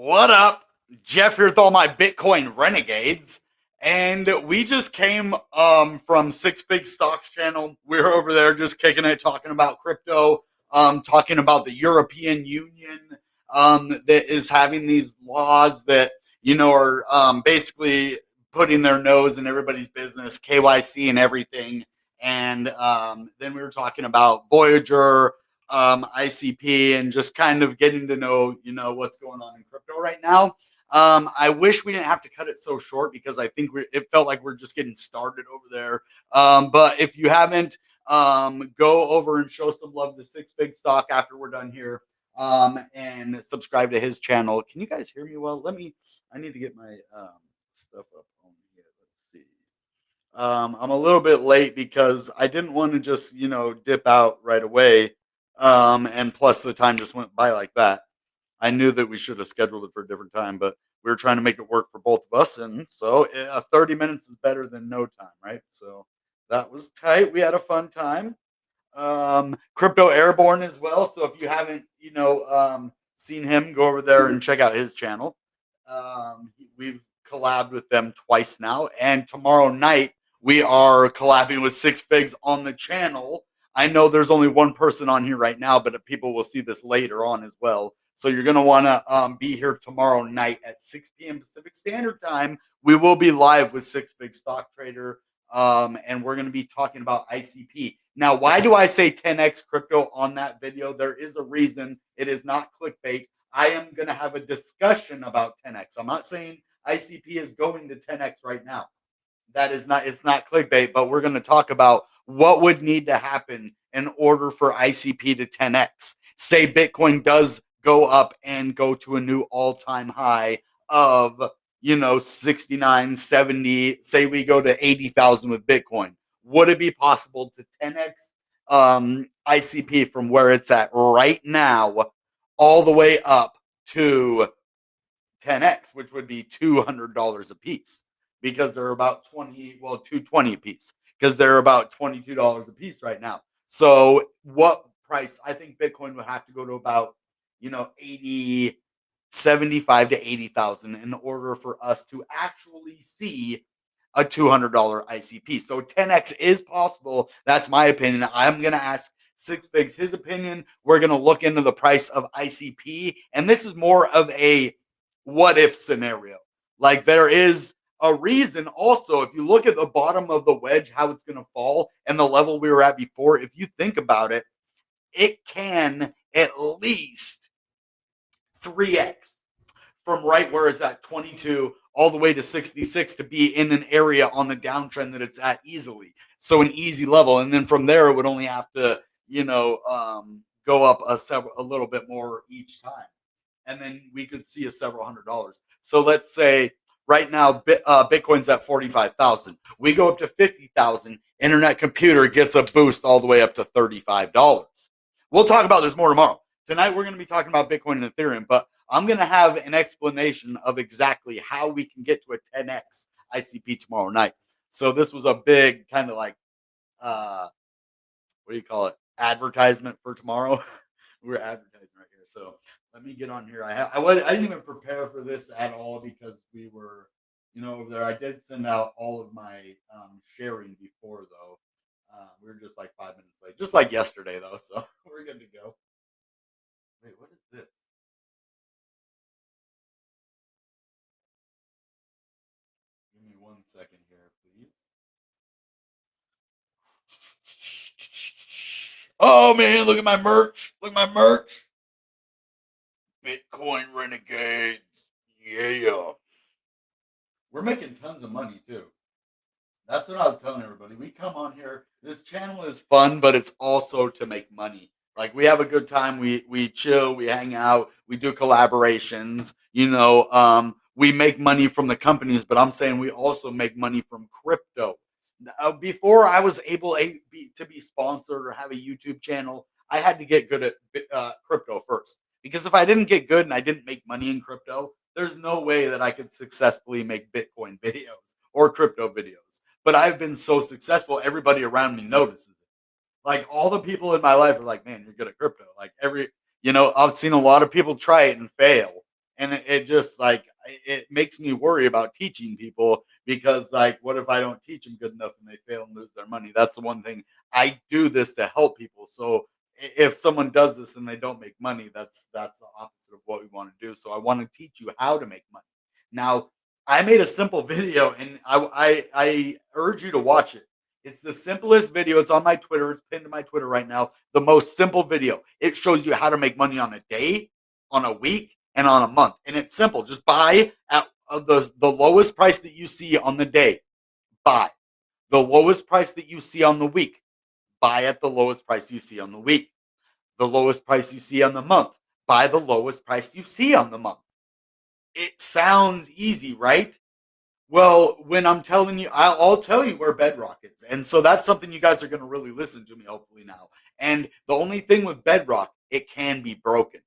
What up? Jeff here with all my Bitcoin renegades. And we just came from Six Big Stocks channel. We're over there just kicking it, talking about crypto, talking about the European Union that is having these laws that, are basically putting their nose in everybody's business, KYC and everything. And then we were talking about Voyager, ICP, and just kind of getting to know, what's going on in crypto right now. I wish we didn't have to cut it so short because I think it felt like we're just getting started over there. But if you haven't, go over and show some love to Six Big Stock after we're done here, and subscribe to his channel. Can you guys hear me well? I need to get my stuff up on here. Let's see. I'm a little bit late because I didn't want to just, dip out right away. And plus the time just went by like that. I knew that we should have scheduled it for a different time, but we were trying to make it work for both of us. And so 30 minutes is better than no time, right? So that was tight. We had a fun time. Crypto Airborne as well. So if you haven't, seen him, go over there and check out his channel. We've collabed with them twice now. And tomorrow night, we are collabing with Six Figs on the channel. I know there's only one person on here right now, but people will see this later on as well. So you're going to want to be here tomorrow night at 6 p.m. Pacific Standard Time. We will be live with Six Big Stock Trader, and we're going to be talking about ICP. Now, why do I say 10x crypto on that video? There is a reason. It is not clickbait. I am going to have a discussion about 10x. I'm not saying ICP is going to 10x right now. It's not clickbait, but we're going to talk about what would need to happen in order for ICP to 10x. Say Bitcoin does go up and go to a new all-time high of, 69, 70. Say we go to 80,000 with Bitcoin. Would it be possible to 10x ICP from where it's at right now all the way up to 10x, which would be $200 a piece? Because they're about 220 a piece, because they're about $22 a piece right now. So what price? I think Bitcoin would have to go to about, 75 to 80,000 in order for us to actually see a $200 ICP. So 10x is possible. That's my opinion. I'm going to ask Six Figs his opinion. We're going to look into the price of ICP. And this is more of a what if scenario. Like there is a reason also, if you look at the bottom of the wedge, how it's going to fall and the level we were at before, if you think about it, it can at least 3x from right where it's at 22 all the way to 66 to be in an area on the downtrend that it's at easily. So an easy level. And then from there, it would only have to, go up a little bit more each time. And then we could see a several $100s. So let's say right now, Bitcoin's at 45,000. We go up to 50,000. Internet Computer gets a boost all the way up to $35. We'll talk about this more tomorrow. Tonight, we're going to be talking about Bitcoin and Ethereum, but I'm going to have an explanation of exactly how we can get to a 10x ICP tomorrow night. So this was a big kind of like, what do you call it? Advertisement for tomorrow. We're advertising right here. So let me get on here. I didn't even prepare for this at all because we were, over there. I did send out all of my sharing before though. We were just like 5 minutes late, just like yesterday though. So we're good to go. Wait, what is this? Give me 1 second here, please. Oh man, look at my merch. Look at my merch. Bitcoin Renegades. Yeah. We're making tons of money too. That's what I was telling everybody. We come on here. This channel is fun, but it's also to make money. Like we have a good time. We chill. We hang out. We do collaborations. We make money from the companies, but I'm saying we also make money from crypto. Before I was able to be sponsored or have a YouTube channel, I had to get good at crypto first. Because if I didn't get good and I didn't make money in crypto, there's no way that I could successfully make Bitcoin videos or crypto videos. But I've been so successful, everybody around me notices it. Like all the people in my life are like, man, you're good at crypto. Like I've seen a lot of people try it and fail. And it just like it makes me worry about teaching people because like what if I don't teach them good enough and they fail and lose their money? That's the one thing. I do this to help people. So if someone does this and they don't make money, that's the opposite of what we want to do. So I want to teach you how to make money. Now, I made a simple video and I urge you to watch it. It's the simplest video. It's on my Twitter. It's pinned to my Twitter right now. The most simple video. It shows you how to make money on a day, on a week, and on a month. And it's simple. Just buy at the lowest price that you see on the day. Buy. The lowest price that you see on the week. Buy at the lowest price you see on the week. The lowest price you see on the month. Buy the lowest price you see on the month. It sounds easy, right? Well, when I'm telling you, I'll tell you where Bedrock is. And so that's something you guys are going to really listen to me, hopefully, now. And the only thing with Bedrock, it can be broken.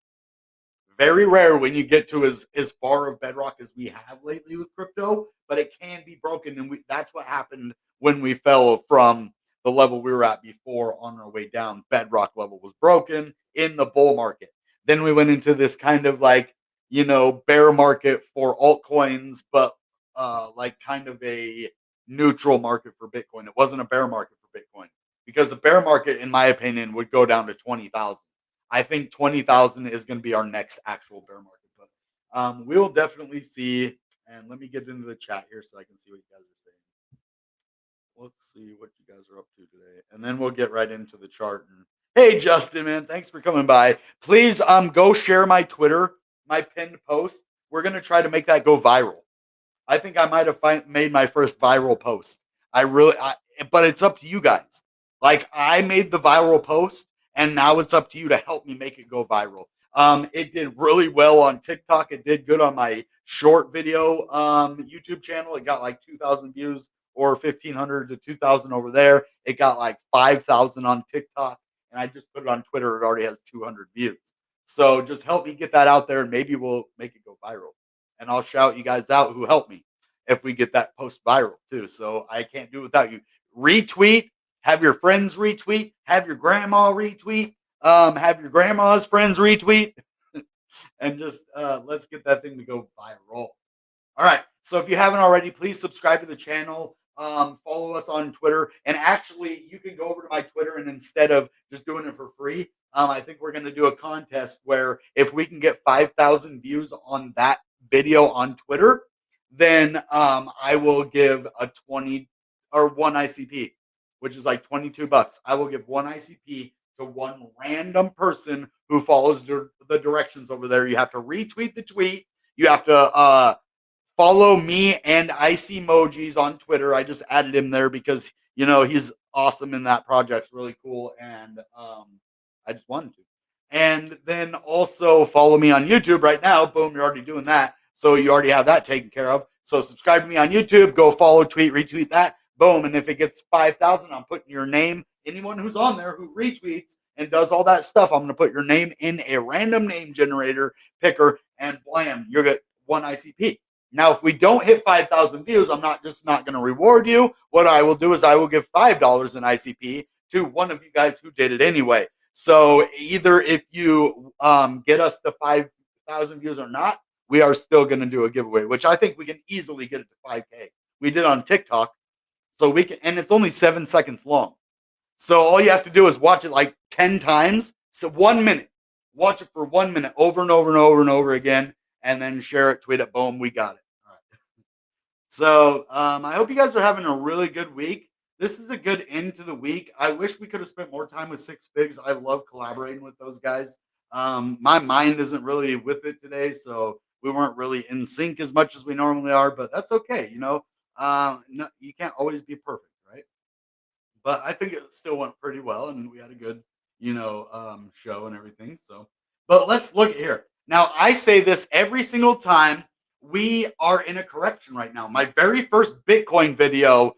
Very rare when you get to as far of bedrock as we have lately with crypto, but it can be broken, and that's what happened when we fell from the level we were at before on our way down. Bedrock level was broken in the bull market. Then we went into this kind of like bear market for altcoins, but like kind of a neutral market for Bitcoin. It wasn't a bear market for Bitcoin because the bear market, in my opinion, would go down to 20,000. I think 20,000 is going to be our next actual bear market. But we will definitely see. And let me get into the chat here so I can see what you guys are saying. Let's see what you guys are up to today. And then we'll get right into the chart. And hey, Justin, man, thanks for coming by. Please go share my Twitter, my pinned post. We're going to try to make that go viral. I think I might have made my first viral post. But it's up to you guys. Like I made the viral post, and now it's up to you to help me make it go viral. It did really well on TikTok. It did good on my short video YouTube channel. It got like 2,000 views or 1,500 to 2,000 over there. It got like 5,000 on TikTok, and I just put it on Twitter. It already has 200 views. So just help me get that out there, and maybe we'll make it go viral. And I'll shout you guys out who helped me if we get that post viral too. So I can't do it without you. Retweet, have your friends retweet, have your grandma retweet, have your grandma's friends retweet, and just let's get that thing to go viral. All right. So if you haven't already, please subscribe to the channel. Follow us on Twitter. And actually, you can go over to my Twitter, and instead of just doing it for free, I think we're going to do a contest where if we can get 5,000 views on that video on Twitter, then I will give a 20 or one ICP, which is like 22 bucks. I will give one ICP to one random person who follows the directions over there. You have to retweet the tweet. You have to follow me and Ice Emojis on Twitter. I just added him there because he's awesome in that project. It's really cool, and I just wanted to. And then also follow me on YouTube right now. Boom, you're already doing that, so you already have that taken care of. So subscribe to me on YouTube. Go follow, tweet, retweet that. Boom, and if it gets 5,000, I'm putting your name. Anyone who's on there who retweets and does all that stuff, I'm going to put your name in a random name generator picker, and blam, you're get one ICP. Now, if we don't hit 5,000 views, I'm not going to reward you. What I will do is I will give $5 in ICP to one of you guys who did it anyway. So either if you get us to 5,000 views or not, we are still going to do a giveaway, which I think we can easily get it to 5K. We did on TikTok, so we can, and it's only 7 seconds long. So all you have to do is watch it like 10 times. So 1 minute. Watch it for 1 minute over and over and over and over again, and then share it, tweet it, boom, we got it. All right. So I hope you guys are having a really good week. This is a good end to the week. I wish we could have spent more time with Six Figs. I love collaborating with those guys. My mind isn't really with it today, so we weren't really in sync as much as we normally are, but that's okay. No, you can't always be perfect, right? But I think it still went pretty well, and we had a good, show and everything. So, but let's look at here. Now, I say this every single time. We are in a correction right now. My very first Bitcoin video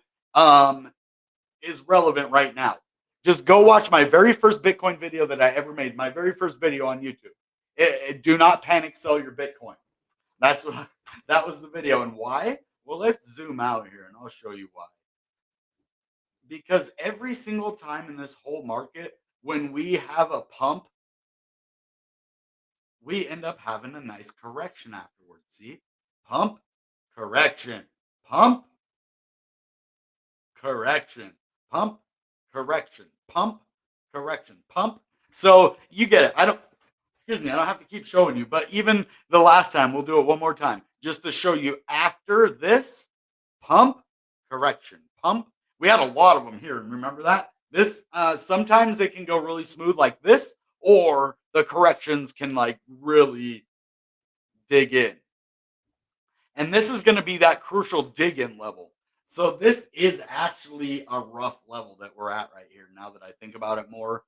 is relevant right now. Just go watch my very first Bitcoin video that I ever made. My very first video on YouTube. Do not panic, sell your Bitcoin. That's what that was the video, and why? Well, let's zoom out here, and I'll show you why. Because every single time in this whole market, when we have a pump, we end up having a nice correction afterwards. See? Pump, correction, pump, correction, pump, correction, pump, correction, pump. So you get it. I don't, excuse me, I don't have to keep showing you, but even the last time, we'll do it one more time just to show you after this pump, correction, pump. We had a lot of them here. Remember that? This, sometimes they can go really smooth like this, or the corrections can like really dig in. And this is going to be that crucial dig in level. So this is actually a rough level that we're at right here now that I think about it more,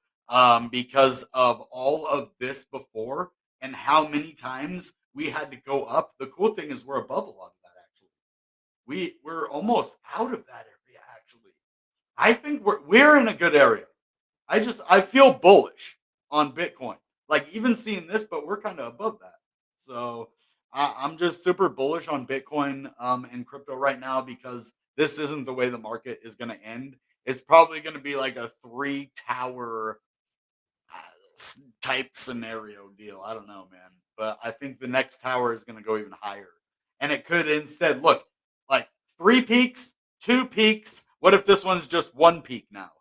because of all of this before and how many times we had to go up. The cool thing is we're above a lot of that actually. We're almost out of that area actually. I think we're in a good area. I feel bullish on Bitcoin. Like even seeing this, but we're kind of above that. So I'm just super bullish on Bitcoin and crypto right now because this isn't the way the market is going to end. It's probably going to be like a three tower type scenario deal. I don't know, man, but I think the next tower is going to go even higher, and it could instead look like three peaks, two peaks. What if this one's just one peak now?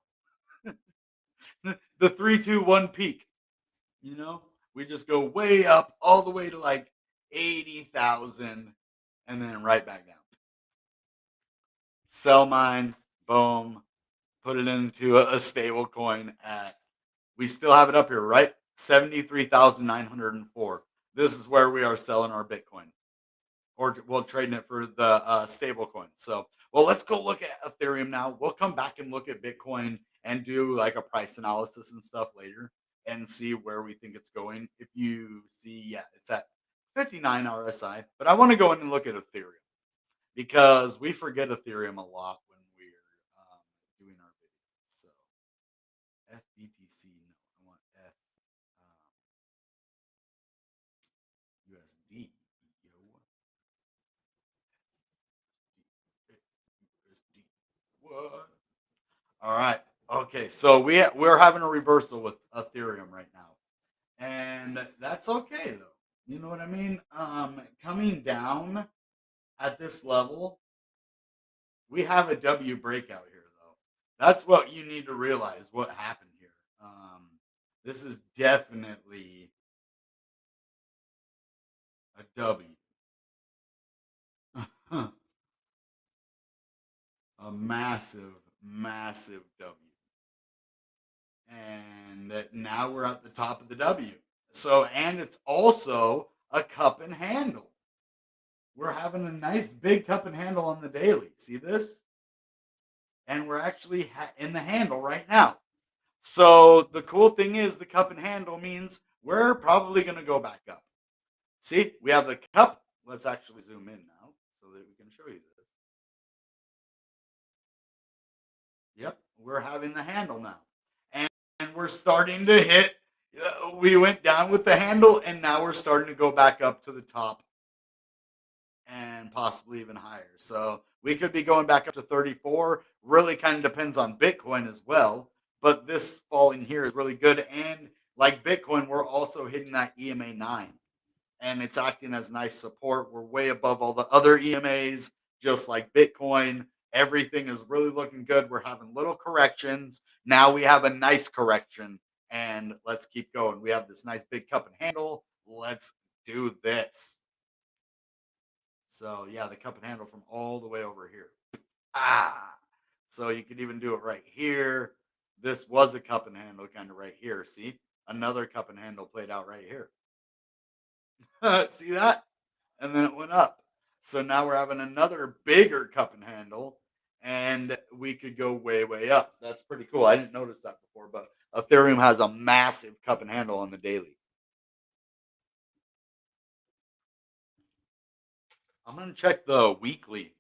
The 3, 2, 1 peak. You know, we just go way up all the way to like 80,000 and then right back down. Sell mine, boom, put it into a stable coin at, we still have it up here, right? 73,904. This is where we are selling our Bitcoin, or well, trading it for the stable coin. So, well, let's go look at Ethereum now. We'll come back and look at Bitcoin and do like a price analysis and stuff later and see where we think it's going. If you see, yeah, it's at 59 RSI, but I want to go in and look at Ethereum because we forget Ethereum a lot when we're doing our videos. So, FBTC, no, I want F USD. Yo, USD. What? All right. Okay. So we're having a reversal with Ethereum right now, and that's okay though. You know what I mean? Coming down at this level, we have a W breakout here though. That's what you need to realize. What happened here? This is definitely a W, a massive, massive W. And now we're at the top of the W. So, and it's also a cup and handle. We're having a nice big cup and handle on the daily. See this? And we're actually in the handle right now. So the cool thing is the cup and handle means we're probably going to go back up. See, we have the cup. Let's actually zoom in now so that we can show you this. Yep, we're having the handle now. And we're starting to hit. We went down with the handle, and now we're starting to go back up to the top and possibly even higher. So we could be going back up to 34. Really kind of depends on Bitcoin as well. But this falling here is really good. And like Bitcoin, we're also hitting that EMA 9. And it's acting as nice support. We're way above all the other EMAs, just like Bitcoin. Everything is really looking good. We're having little corrections. Now we have a nice correction. And let's keep going. We have this nice big cup and handle. Let's do this. So yeah, the cup and handle from all the way over here. Ah, so you could even do it right here. This was a cup and handle kind of right here. See, another cup and handle played out right here. See that? And then it went up. So now we're having another bigger cup and handle, and we could go way, way up. That's pretty cool. I didn't notice that before, but Ethereum has a massive cup and handle on the daily. I'm going to check the weekly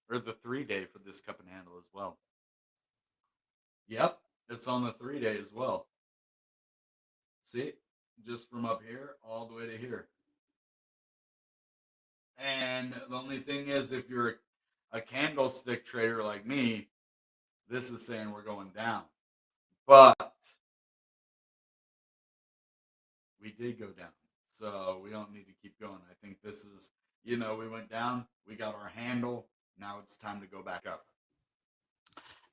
or the 3 day for this cup and handle as well. Yep, it's on the 3 day as well. See, just from up here all the way to here. And the only thing is, if you're a candlestick trader like me, this is saying we're going down. But we did go down. So we don't need to keep going. I think this is, we went down, we got our handle. Now it's time to go back up.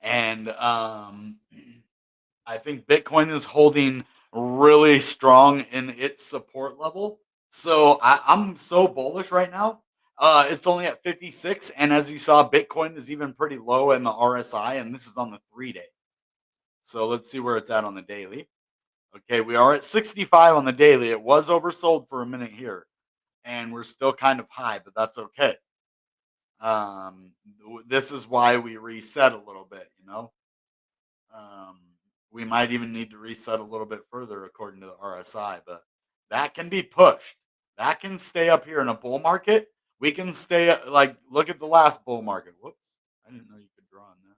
And I think Bitcoin is holding really strong in its support level. So I'm so bullish right now. It's only at 56. And as you saw, Bitcoin is even pretty low in the RSI, and this is on the 3 day. So let's see where it's at on the daily. Okay, we are at 65 on the daily. It was oversold for a minute here, and we're still kind of high, but that's okay. This is why we reset a little bit, Um, we might even need to reset a little bit further according to the RSI, but that can be pushed. That can stay up here in a bull market. We can stay like look at the last bull market. Whoops, I didn't know you could draw on that.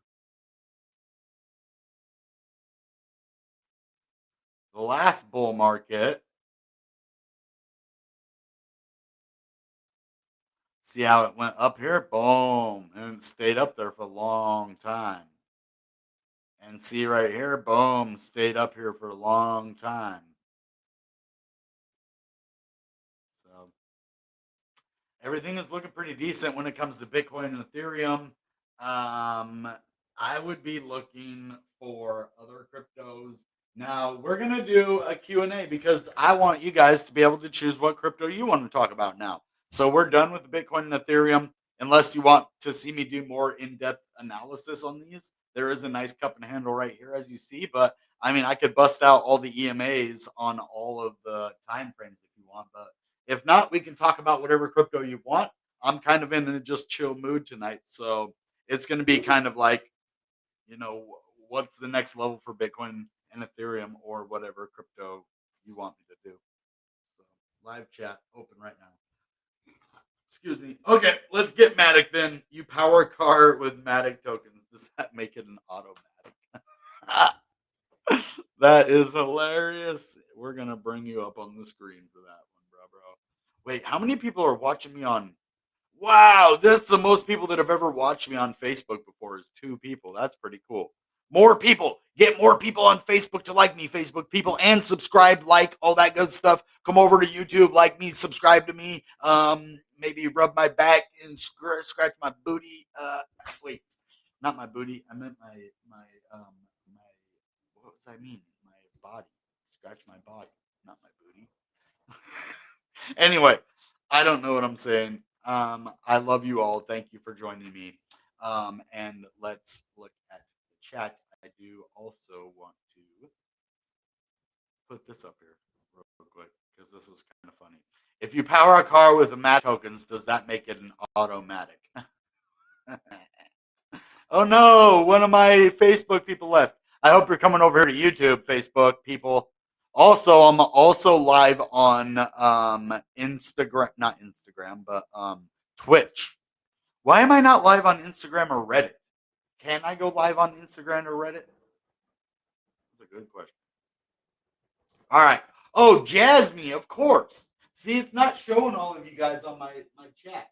The last bull market. See how it went up here? Boom, and it stayed up there for a long time. And see right here, boom, stayed up here for a long time. So everything is looking pretty decent when it comes to Bitcoin and Ethereum. I would be looking for other cryptos. Now we're gonna do a Q&A because I want you guys to be able to choose what crypto you want to talk about now. So we're done with Bitcoin and Ethereum. Unless you want to see me do more in-depth analysis on these, there is a nice cup and handle right here, as you see. But I mean, I could bust out all the EMAs on all of the time frames if you want. But if not, we can talk about whatever crypto you want. I'm kind of in a just chill mood tonight, so it's going to be kind of like, you know, what's the next level for Bitcoin and Ethereum or whatever crypto you want me to do. So live chat open right now. Excuse me. Okay, let's get Matic then. You power car with Matic tokens. Does that make it an automatic? That is hilarious. We're gonna bring you up on the screen for that one, bro. Wait, how many people are watching me on? Wow, that's the most people that have ever watched me on Facebook before is 2 people. That's pretty cool. More people. Get more people on Facebook to like me, Facebook people, and subscribe, like all that good stuff. Come over to YouTube, like me, subscribe to me. Maybe rub my back and scratch my booty. Wait, not my booty. I meant my what was I mean? My body. Scratch my body, not my booty. Anyway, I don't know what I'm saying. I love you all. Thank you for joining me. And let's look at the chat. I do also want to put this up here real quick because this is kind of funny. If you power a car with a mat tokens, does that make it an automatic? Oh no, one of my Facebook people left. I hope you're coming over here to YouTube, Facebook people. Also, I'm also live on Instagram, not Instagram, but Twitch. Why am I not live on Instagram or Reddit? Can I go live on Instagram or Reddit? That's a good question. All right. Oh, Jasmine, of course. See, it's not showing all of you guys on my chat.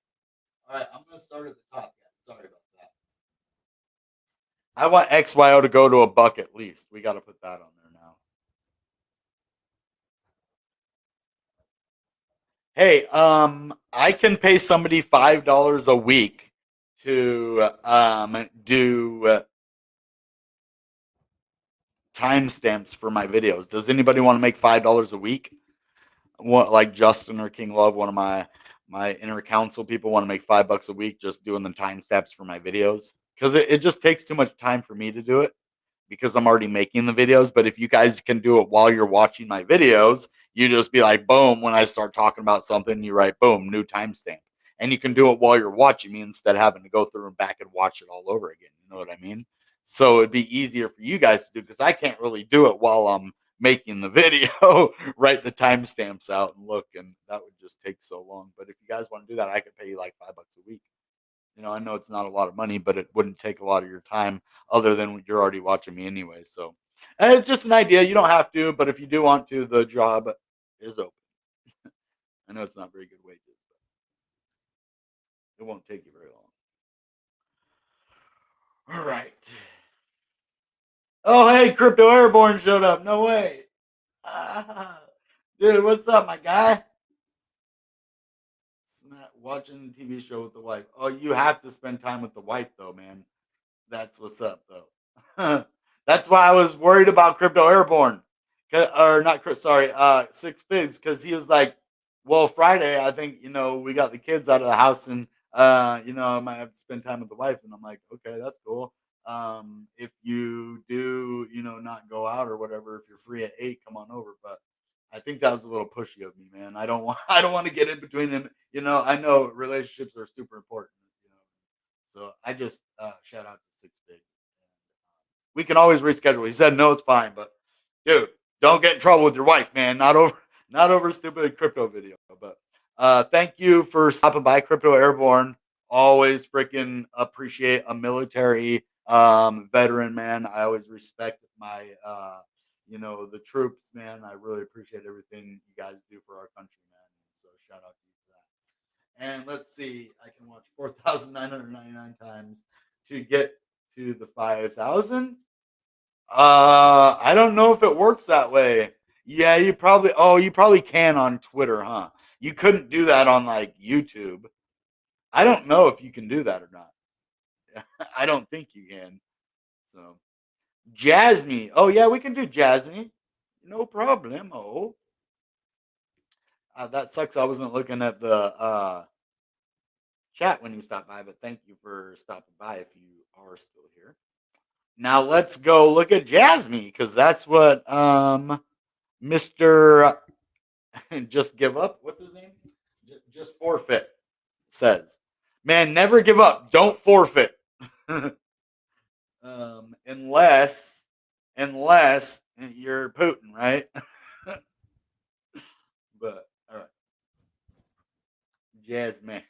All right, I'm gonna start at the top. Guys. Sorry about that. I want XYO to go to a buck at least. We got to put that on there now. Hey, I can pay somebody $5 a week to do timestamps for my videos. Does anybody want to make $5 a week? What, like Justin or King Love, one of my inner council people, want to make $5 a week just doing the timestamps for my videos because it just takes too much time for me to do it because I'm already making the videos. But if you guys can do it while you're watching my videos, you just be like, boom, when I start talking about something, you write, boom, new timestamp. And you can do it while you're watching me instead of having to go through and back and watch it all over again. You know what I mean? So it'd be easier for you guys to do because I can't really do it while I'm making the video, write the timestamps out and look, and that would just take so long. But if you guys want to do that, I could pay you like $5 a week. I know it's not a lot of money, but it wouldn't take a lot of your time other than you're already watching me anyway. So it's just an idea. You don't have to, but if you do want to, the job is open. I know it's not very good wages, but it won't take you very long. All right. Oh, hey, Crypto Airborne showed up. No way. Ah, dude, what's up, my guy? watching a TV show with the wife. Oh, you have to spend time with the wife, though, man. That's what's up, though. That's why I was worried about Crypto Airborne, or not. Sorry, Six Figs, because he was like, "Well, Friday, I think we got the kids out of the house, and I might have to spend time with the wife." And I'm like, "Okay, that's cool. If you do, not go out or whatever, if you're free at 8, come on over." But I think that was a little pushy of me, man. I don't want I don't want to get in between them. I know relationships are super important. So I just shout out to Six Figs. We can always reschedule. He said no, it's fine, but dude, don't get in trouble with your wife, man. Not over a stupid crypto video. But thank you for stopping by, Crypto Airborne. Always freaking appreciate a military veteran, man. I always respect my the troops, man. I really appreciate everything you guys do for our country, man. So shout out to you for that. And let's see, I can watch 4,999 times to get to the 5,000. I don't know if it works that way. Yeah, you probably can on Twitter, huh? You couldn't do that on like YouTube. I don't know if you can do that or not. I don't think you can. So, Jasmine. Oh yeah, we can do Jasmine. No problem. Oh, that sucks. I wasn't looking at the chat when you stopped by, but thank you for stopping by if you are still here. Now let's go look at Jasmine because that's what Mr. Just Give Up. What's his name? Just Forfeit says. Man, never give up. Don't forfeit. Unless you're Putin, right? But all right, Jasmine.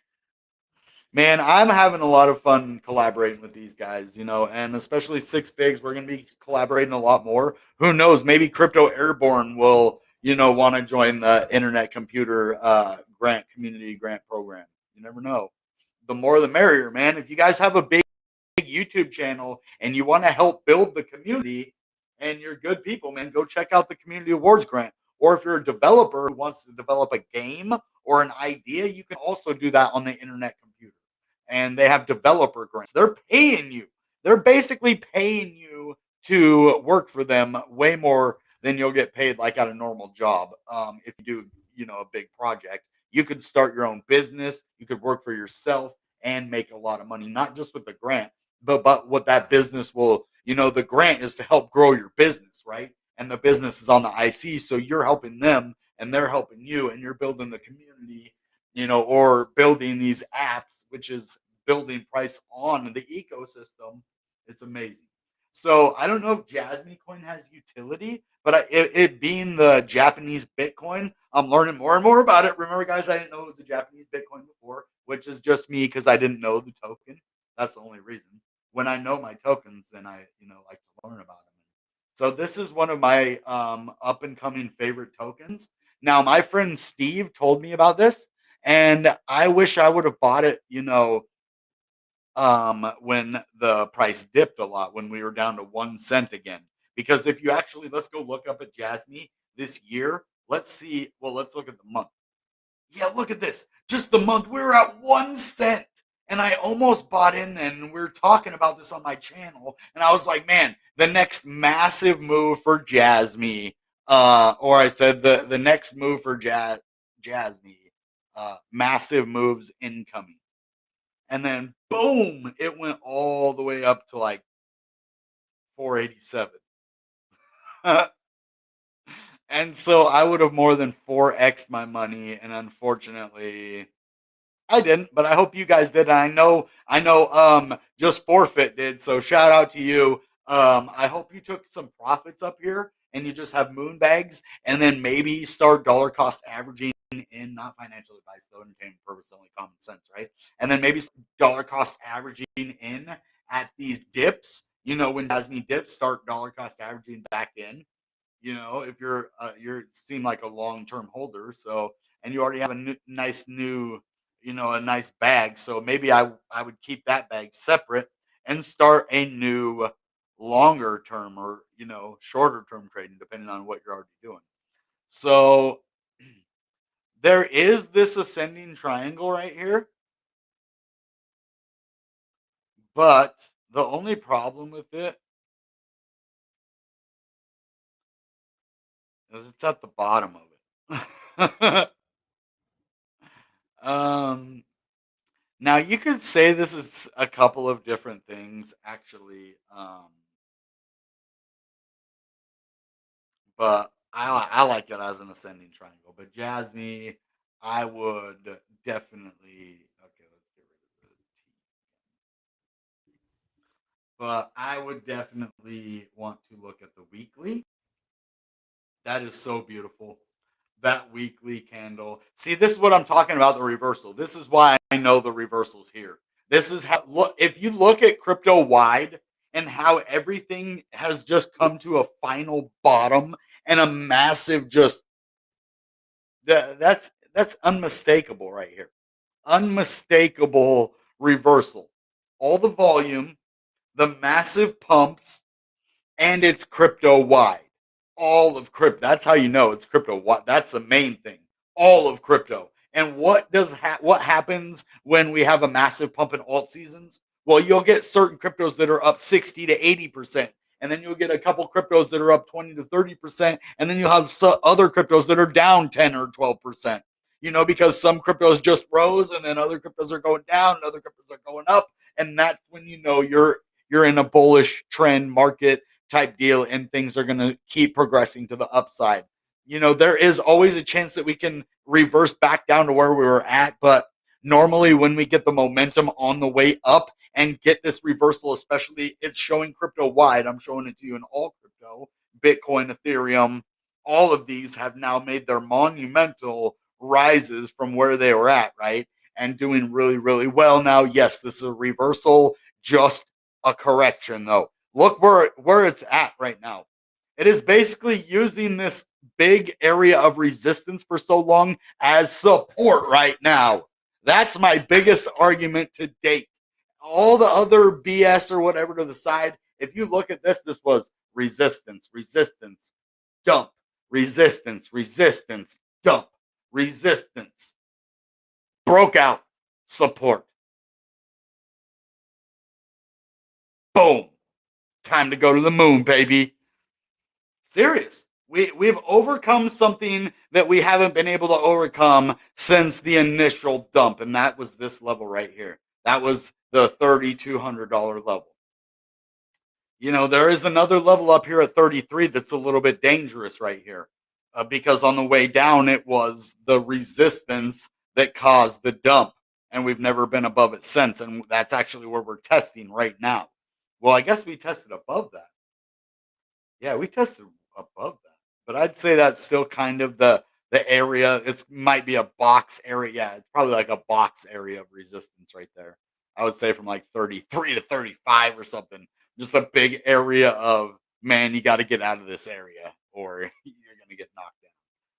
Man, I'm having a lot of fun collaborating with these guys, and especially Six Figs. We're going to be collaborating a lot more. Who knows? Maybe Crypto Airborne will, want to join the Internet Computer Grant Community Grant Program. You never know. The more the merrier, man. If you guys have a big YouTube channel and you want to help build the community and you're good people, man, go check out the Community Awards Grant. Or if you're a developer who wants to develop a game or an idea, you can also do that on the Internet Computer and they have developer grants. They're paying you. They're basically paying you to work for them way more than you'll get paid like at a normal job. If you do, a big project, you could start your own business. You could work for yourself and make a lot of money, not just with the grant, but what that business will, the grant is to help grow your business, right? And the business is on the IC, so you're helping them and they're helping you, and you're building the community or building these apps, which is building price on the ecosystem. It's amazing. So I don't know if Jasmine Coin has utility, but it being the Japanese Bitcoin, I'm learning more and more about it. Remember, guys, I didn't know it was a Japanese Bitcoin before, which is just me because I didn't know the token. That's the only reason. When I know my tokens, then I like to learn about them. So this is one of my up and coming favorite tokens. Now, my friend Steve told me about this, and I wish I would have bought it, when the price dipped a lot, when we were down to 1 cent again. Because if you actually, let's go look up at Jasmine this year. Let's see. Well, let's look at the month. Yeah, look at this. Just the month, we were at 1 cent. And I almost bought in then. And we were talking about this on my channel. And I was like, man, the next massive move for Jasmine, or I said the next move for Jasmine, massive moves incoming. And then boom, it went all the way up to like 487. And so I would have more than 4x my money, and unfortunately I didn't, but I hope you guys did. And I know just forfeit did. So shout out to you. I hope you took some profits up here and you just have moon bags, and then maybe start dollar cost averaging in, not financial advice though, entertainment purpose only, common sense, right? And then maybe dollar cost averaging in at these dips. When Jasmine dips, start dollar cost averaging back in. If you're seem like a long term holder, so, and you already have a nice new, a nice bag, so maybe I would keep that bag separate and start a new longer term, or shorter term trading, depending on what you're already doing. So There is this ascending triangle right here, but the only problem with it is it's at the bottom of it. um, Now you could say this is a couple of different things actually, but I like it as an ascending triangle. But Jasmine, I would definitely okay. Let's get rid of the T. But I would definitely want to look at the weekly. That is so beautiful. That weekly candle. See, this is what I'm talking about, the reversal. This is why I know the reversal's here. This is how look if you look at crypto wide and how everything has just come to a final bottom and a massive just that's unmistakable right here. Unmistakable reversal. All the volume, the massive pumps, and it's crypto wide. All of crypto. That's how you know it's crypto. What? That's the main thing. All of crypto. And what happens when we have a massive pump in alt seasons? Well, you'll get certain cryptos that are up 60 to 80%, and then you'll get a couple cryptos that are up 20 to 30%, and then you'll have other cryptos that are down 10 or 12%. Because some cryptos just rose, and then other cryptos are going down, and other cryptos are going up, and that's when you know you're in a bullish trend market type deal and things are going to keep progressing to the upside. There is always a chance that we can reverse back down to where we were at, but normally when we get the momentum on the way up and get this reversal, especially it's showing crypto wide. I'm showing it to you in all crypto, Bitcoin, Ethereum, all of these have now made their monumental rises from where they were at, right? And doing really, really well now. Yes, this is a reversal, just a correction though. Look where it's at right now. It is basically using this big area of resistance for so long as support right now. That's my biggest argument to date. All the other BS or whatever to the side, if you look at this was resistance, resistance, dump, resistance, resistance, dump, resistance, broke out, support. Boom. Time to go to the moon, baby. Serious. We've overcome something that we haven't been able to overcome since the initial dump, and that was this level right here. That was the $3,200 level. There is another level up here at 33 that's a little bit dangerous right here, because on the way down it was the resistance that caused the dump, and we've never been above it since, and that's actually where we're testing right now. Well, I guess we tested above that. Yeah, we tested above that, but I'd say that's still kind of the area. It's might be a box area. Yeah, it's probably like a box area of resistance right there. I would say from like 33 to 35 or something. Just a big area of man, you got to get out of this area or you're gonna get knocked down.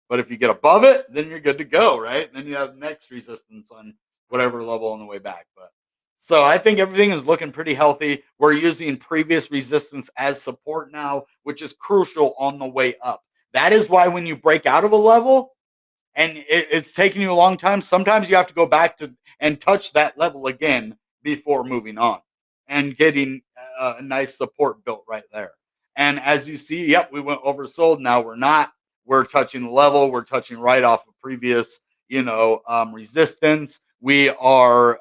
But if you get above it, then you're good to go, right? Then you have next resistance on whatever level on the way back. But so I think everything is looking pretty healthy. We're using previous resistance as support now, which is crucial on the way up. That is why when you break out of a level and it's taking you a long time, sometimes you have to go back to and touch that level again before moving on and getting a nice support built right there. And as you see, yep, we went oversold. Now we're not. We're touching the level. We're touching right off of previous, resistance. We are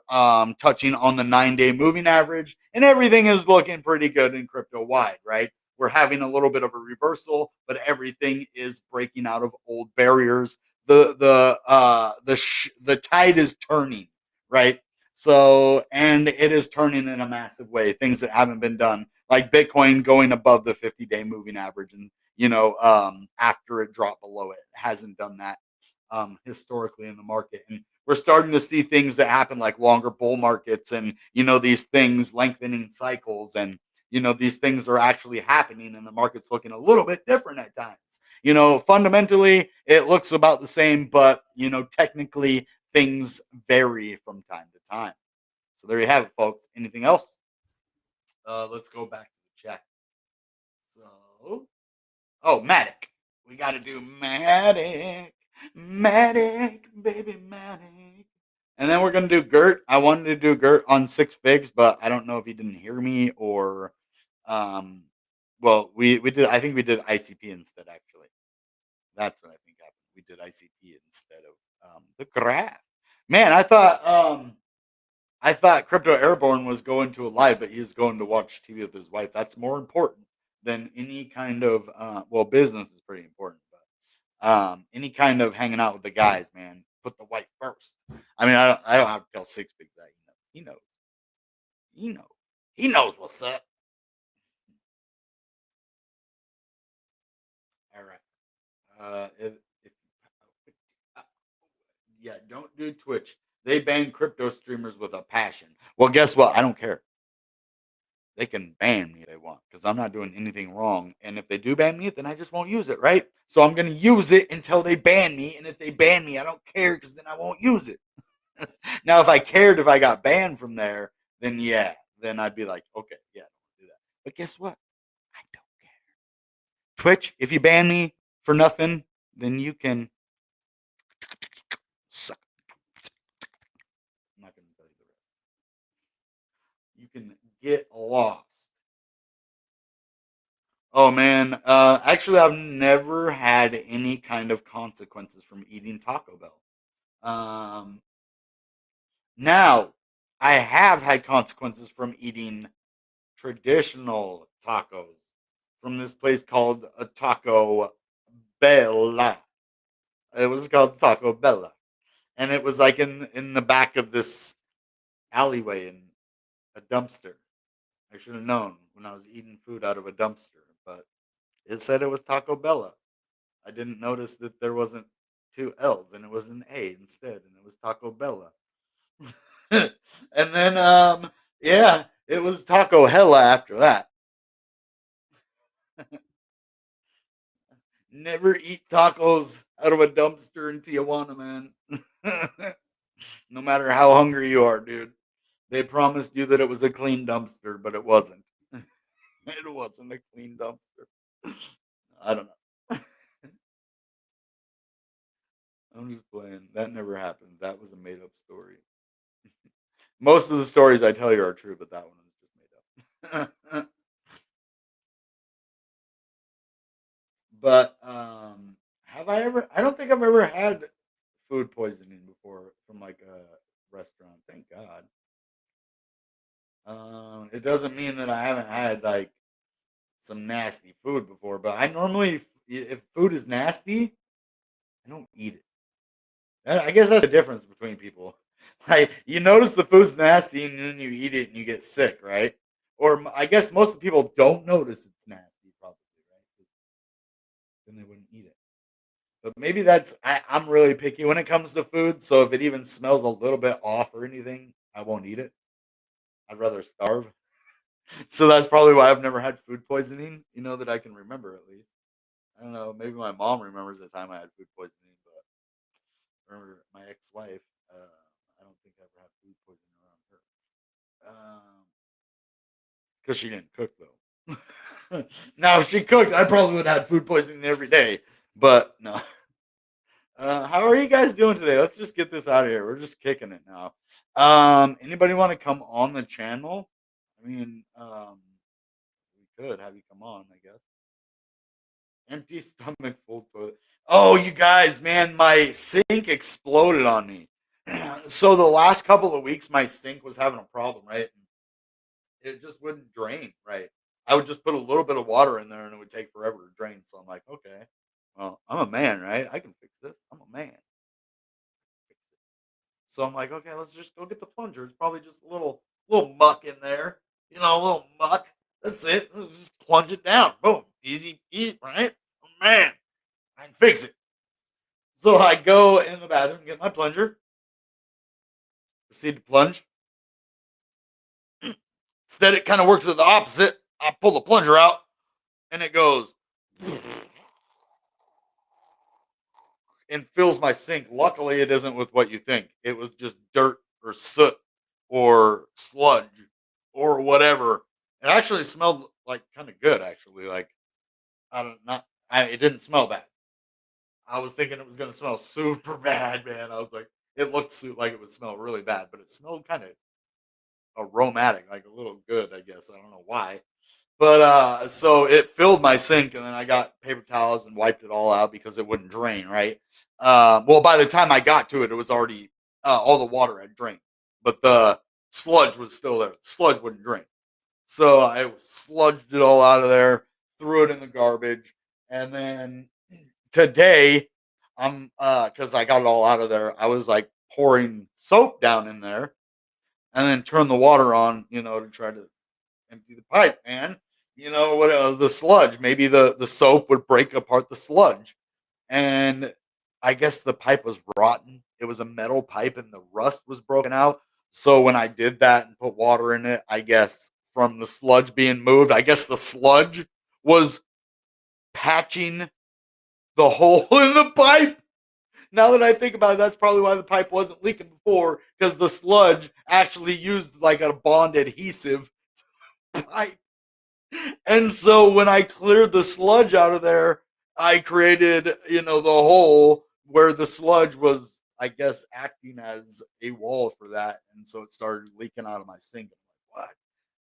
touching on the 9-day moving average, and everything is looking pretty good in crypto wide, right? We're having a little bit of a reversal, but everything is breaking out of old barriers. The tide is turning, right? So, and it is turning in a massive way. Things that haven't been done, like Bitcoin going above the 50-day moving average, and after it dropped below it hasn't done that historically in the market. And we're starting to see things that happen like longer bull markets and, these things lengthening cycles. And, these things are actually happening and the market's looking a little bit different at times. Fundamentally, it looks about the same, but, technically things vary from time to time. So there you have it, folks. Anything else? Let's go back to the chat. So, oh, Matic. We got to do Matic. Matic, baby Matic. And then we're gonna do Gert. I wanted to do Gert on six figs, but I don't know if he didn't hear me or, um, well, we did. I think we did ICP instead. Actually, that's what I think happened. We did ICP instead of the graph. Man, I thought Crypto Airborne was going to a live, but he's going to watch TV with his wife. That's more important than any kind of well, business is pretty important, but any kind of hanging out with the guys, man. Put the wife first. I mean, I don't have to tell Six Pigs that. He knows. He knows. He knows what's up. All right. If uh, yeah, don't do Twitch. They ban crypto streamers with a passion. Well, guess what? I don't care. They can ban me if they want because I'm not doing anything wrong. And if they do ban me, then I just won't use it, right? So I'm going to use it until they ban me. And if they ban me, I don't care because then I won't use it. Now, if I cared if I got banned from there, then yeah, then I'd be like, okay, yeah, don't do that. But guess what? I don't care. Twitch, if you ban me for nothing, then you can suck. I'm not going to tell you the rest. You can get lost. Oh man, actually, I've never had any kind of consequences from eating Taco Bell. Um, Now, I have had consequences from eating traditional tacos from this place called a Taco Bella. It was called Taco Bella, and it was like in the back of this alleyway in a dumpster. I should have known when I was eating food out of a dumpster, but it said it was Taco Bella. I didn't notice that there wasn't two L's and it was an A instead, and it was Taco Bella. And then, yeah, it was Taco Hella after that. Never eat tacos out of a dumpster in Tijuana, man. No matter how hungry you are, dude. They promised you that it was a clean dumpster, but it wasn't. It wasn't a clean dumpster. I don't know. I'm just playing. That never happened. That was a made up story. Most of the stories I tell you are true, but that one was just made up. But have I ever? I don't think I've ever had food poisoning before from like a restaurant. Thank God. It doesn't mean that I haven't had like some nasty food before, but I normally, if food is nasty, I don't eat it. I guess that's the difference between people. Like you notice the food's nasty and then you eat it and you get sick, right? Or I guess most of the people don't notice it's nasty, probably, right? 'Cause then they wouldn't eat it. But maybe I'm really picky when it comes to food. So if it even smells a little bit off or anything, I won't eat it. I'd rather starve. So that's probably why I've never had food poisoning. That I can remember at least. I don't know. Maybe my mom remembers the time I had food poisoning, but remember my ex-wife. I don't think I ever had food poisoning around her. Because she didn't cook though. Now, if she cooked, I probably would have had food poisoning every day. But no. How are you guys doing today? Let's just get this out of here. We're just kicking it now. Anybody want to come on the channel? I mean, we could have you come on, I guess. Empty stomach, full toilet. Oh, you guys, man, my sink exploded on me. So the last couple of weeks, my sink was having a problem, right? It just wouldn't drain, right? I would just put a little bit of water in there, and it would take forever to drain. So I'm like, okay, well, I'm a man, right? I can fix this. I'm a man. So I'm like, okay, let's just go get the plunger. It's probably just a little muck in there, a little muck. That's it. Let's just plunge it down. Boom, easy, easy, right? Oh, man, I can fix it. So I go in the bathroom, get my plunger, proceed to plunge. Instead, it kind of works at the opposite. I pull the plunger out, and it goes and fills my sink. Luckily, it isn't with what you think. It was just dirt or soot or sludge or whatever. It actually smelled like kind of good. Actually, like I don't not. It didn't smell bad. I was thinking it was gonna smell super bad, man. I was like, it looked like it would smell really bad, but it smelled kind of aromatic, like a little good, I guess. I don't know why. But so it filled my sink, and then I got paper towels and wiped it all out because it wouldn't drain, right? Well, by the time I got to it, it was already all the water had drained, but the sludge was still there. The sludge wouldn't drain, so I sludged it all out of there, threw it in the garbage, and then today, I'm because I got it all out of there. I was like pouring soap down in there, and then turn the water on, to try to empty the pipe, man. You know what? The sludge. Maybe the soap would break apart the sludge, and I guess the pipe was rotten. It was a metal pipe, and the rust was broken out. So when I did that and put water in it, I guess from the sludge being moved, I guess the sludge was patching the hole in the pipe. Now that I think about it, that's probably why the pipe wasn't leaking before, because the sludge actually used like a bond adhesive pipe. And so when I cleared the sludge out of there, I created, the hole where the sludge was, I guess, acting as a wall for that. And so it started leaking out of my sink. I'm like, what?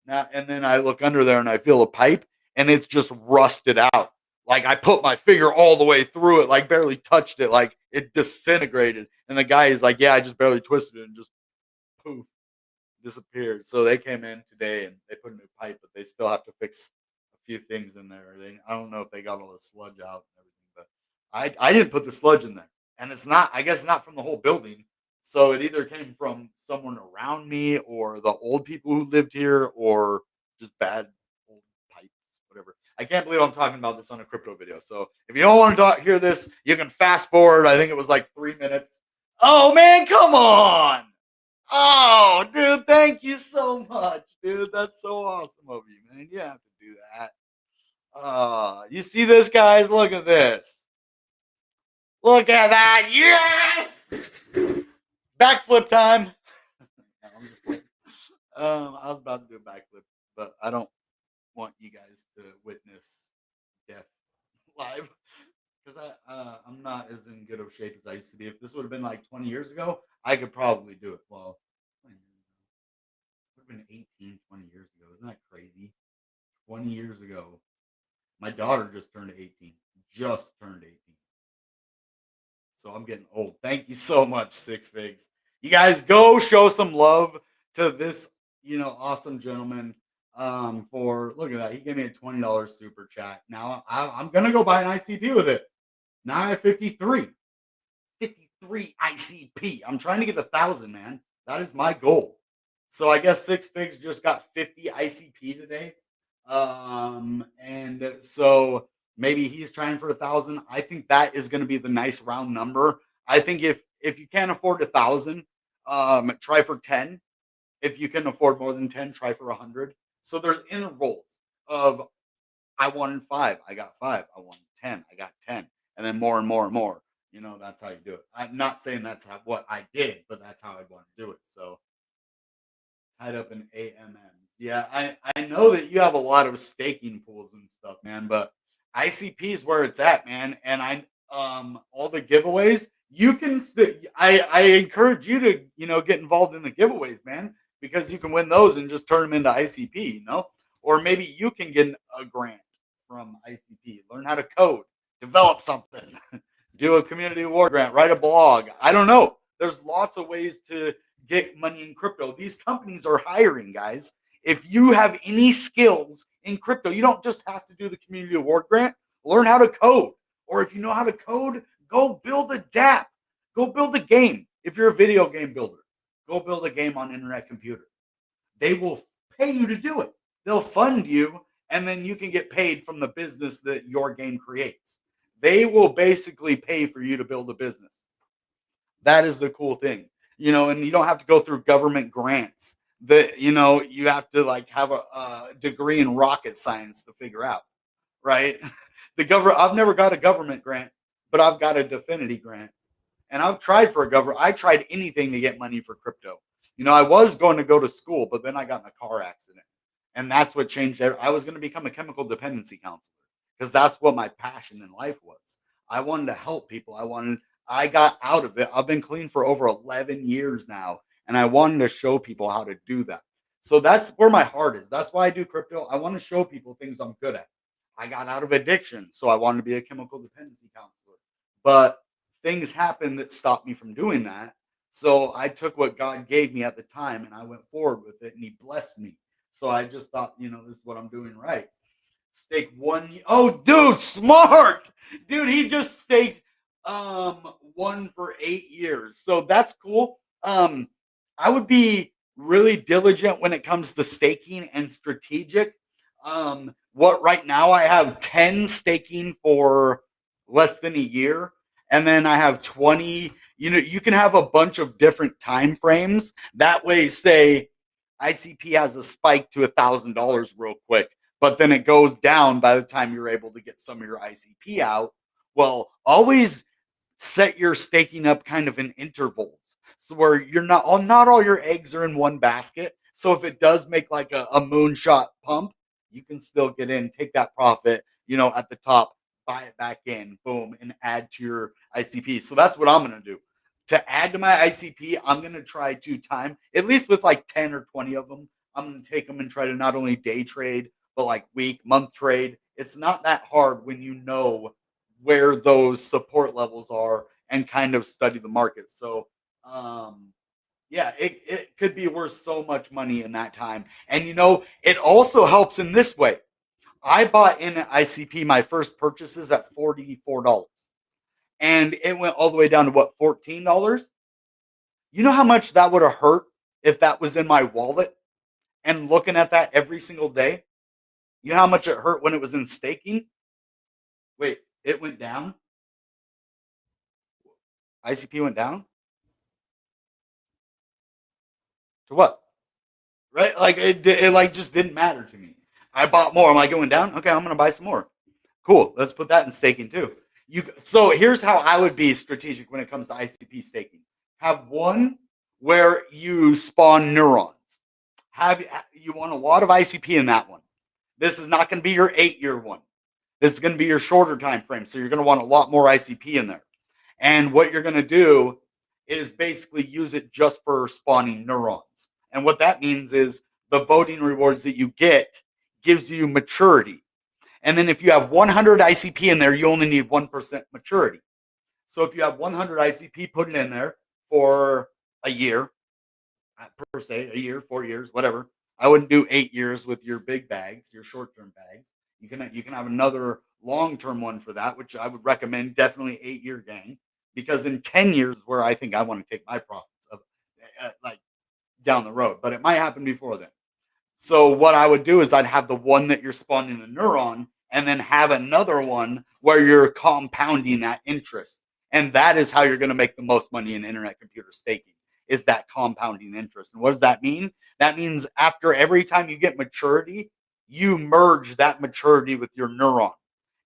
Now, and then I look under there and I feel a pipe and it's just rusted out. Like I put my finger all the way through it, like barely touched it, like it disintegrated. And the guy is like, yeah, I just barely twisted it and just poof, disappeared. So they came in today and they put a new pipe, but they still have to fix a few things in there. I don't know if they got all the sludge out and everything, but I didn't put the sludge in there, and it's not. I guess it's not from the whole building. So it either came from someone around me, or the old people who lived here, or just bad old pipes, whatever. I can't believe I'm talking about this on a crypto video. So if you don't want to hear this, you can fast forward. I think it was like 3 minutes. Oh man, come on! Oh, dude, thank you so much, dude. That's so awesome of you, man. You have to do that. You see this, guys? Look at this. Look at that. Yes! Backflip time. No, I'm just playing. I was about to do a backflip, but I don't want you guys to witness death live because I'm not as in good of shape as I used to be. If this would have been like 20 years ago, I could probably do it. Well, 20 years ago. It would have been 18, 20 years ago. Isn't that crazy? 20 years ago. My daughter just turned 18. Just turned 18. So I'm getting old. Thank you so much, Six Figs. You guys go show some love to this, awesome gentleman. For look at that. He gave me a $20 super chat. Now I'm gonna go buy an ICP with it. Now I have 53. 53 ICP. I'm trying to get 1,000, man. That is my goal. So I guess Six Figs just got 50 ICP today. And so maybe he's trying for 1,000. I think that is going to be the nice round number. I think if you can't afford 1,000, try for 10. If you can afford more than 10, try for 100. So there's intervals of I wanted 5, I got 5. I wanted 10, I got 10, and then more and more and more. That's how you do it. I'm not saying that's what I did, but that's how I'd want to do it. So tied up in AMMs. Yeah, I know that you have a lot of staking pools and stuff, man, but ICP is where it's at, man. And all the giveaways, you can I encourage you to, get involved in the giveaways, man, because you can win those and just turn them into ICP. Or maybe you can get a grant from ICP, learn how to code, develop something, do a community award grant, write a blog. I don't know. There's lots of ways to get money in crypto. These companies are hiring, guys. If you have any skills in crypto, you don't just have to do the community award grant. Learn how to code. Or if you know how to code, go build a DApp. Go build a game. If you're a video game builder, go build a game on internet computer. They will pay you to do it. They'll fund you, and then you can get paid from the business that your game creates. They will basically pay for you to build a business. That is the cool thing. And you don't have to go through government grants that, you have to like have a degree in rocket science to figure out, right? I've never got a government grant, but I've got a Definity grant. And I've tried for I tried anything to get money for crypto. I was going to go to school, but then I got in a car accident. And that's what changed. I was going to become a chemical dependency counselor because that's what my passion in life was. I wanted to help people. I got out of it. I've been clean for over 11 years now, and I wanted to show people how to do that. So that's where my heart is. That's why I do crypto. I want to show people things I'm good at. I got out of addiction, so I wanted to be a chemical dependency counselor. But things happened that stopped me from doing that. So I took what God gave me at the time and I went forward with it, and He blessed me. So I just thought, this is what I'm doing right. Stake one. Oh, dude, smart, dude. He just staked one for 8 years, so that's cool. I would be really diligent when it comes to staking and strategic. What right now I have 10 staking for less than a year, and then I have 20. You can have a bunch of different time frames. That way, say ICP has a spike to $1,000 real quick, but then it goes down by the time you're able to get some of your ICP out. Well, always set your staking up kind of in intervals, so where you're not all your eggs are in one basket. So if it does make like a moonshot pump, you can still get in, take that profit, at the top, buy it back in, boom, and add to your ICP. So that's what I'm gonna do. To add to my ICP, I'm gonna try to time at least with like 10 or 20 of them. I'm gonna take them and try to not only day trade, but like week, month trade. It's not that hard when you know where those support levels are and kind of study the market. So, yeah, it could be worth so much money in that time. And it also helps in this way. I bought in at ICP my first purchases at $44, and it went all the way down to what, $14? You know how much that would have hurt if that was in my wallet and looking at that every single day? You know how much it hurt when it was in staking? Wait, it went down? ICP went down? To what? Right? Like it like just didn't matter to me. I bought more. I'm like, going down? Okay, I'm gonna buy some more. Cool. Let's put that in staking too. So here's how I would be strategic when it comes to ICP staking. Have one where you spawn neurons. Have you want a lot of ICP in that one. This is not going to be your 8-year one. This is going to be your shorter time frame. So you're going to want a lot more ICP in there. And what you're going to do is basically use it just for spawning neurons. And what that means is the voting rewards that you get gives you maturity. And then if you have 100 ICP in there, you only need 1% maturity. So if you have 100 ICP, put it in there for a year, per se, a year, 4 years, whatever. I wouldn't do 8 years with your big bags, your short term bags. You can have another long term one for that, which I would recommend definitely 8-year gang, because in 10 years is where I think I want to take my profits of like down the road, but it might happen before then. So what I would do is I'd have the one that you're spawning the neuron, and then have another one where you're compounding that interest. And that is how you're going to make the most money in internet computer staking, is that compounding interest. And what does that mean? That means after every time you get maturity, you merge that maturity with your neuron.